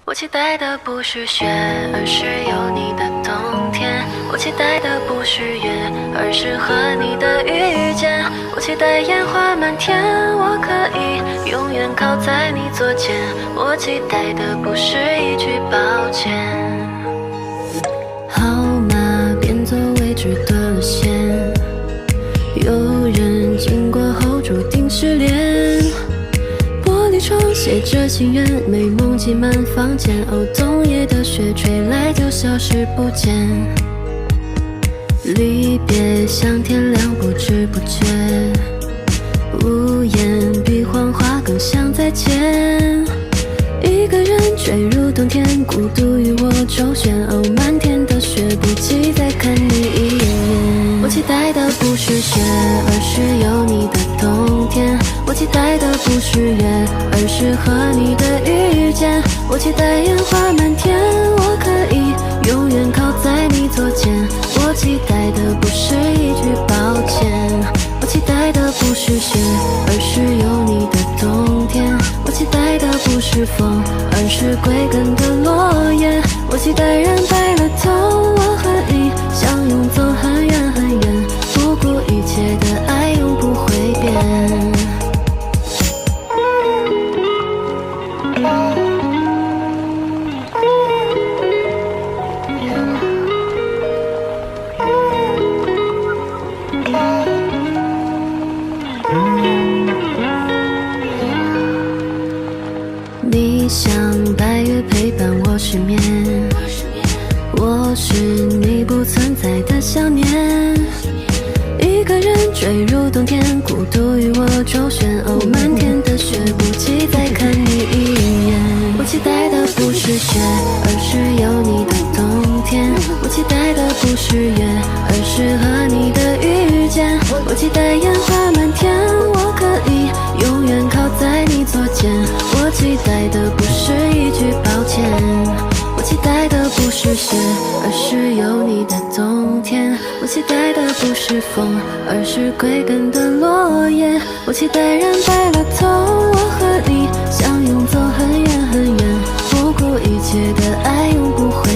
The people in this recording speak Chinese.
我期待的不是雪，而是有你的冬天。我期待的不是月，而是和你的遇见。我期待烟花满天，我可以永远靠在你左肩。我期待的不是一句抱歉。号码变作未知的线，有人经过后注定失联。玻璃窗写着心愿，美梦挤满房间。哦，冬夜的雪吹来就消失不见。离别像天亮，不知不觉。无言比谎话更像再见。一个人坠入冬天，孤独与我周旋。哦，漫天的雪，不及再看你一眼。我期待的不是雪，而是有你的冬天。我期待的不是月，而是和你的遇见。我期待烟花满天，我可以永远靠在你左肩。我期待的不是一句抱歉。我期待的不是雪，而是有你的冬天。我期待的不是风，而是归根的落叶。我期待人白了头，我和你相拥走很远很远，不顾一切的爱永不会变。你像白月陪伴我失眠，我是你不存在的想念。一个人坠入冬天，孤独与我周旋。哦，漫天的雪，不及再看你一眼。我期待的不是雪，而是有你的冬天。我期待的不是月，而是和你的遇见。我期待烟花满天，我可以永远靠在你左肩。我期待的不是一句抱歉。我期待的不是雪，而是有你的冬天。我期待的不是风，而是归根的落叶。我期待人白了头，我和你相拥走很远很远，不顾一切的爱永不会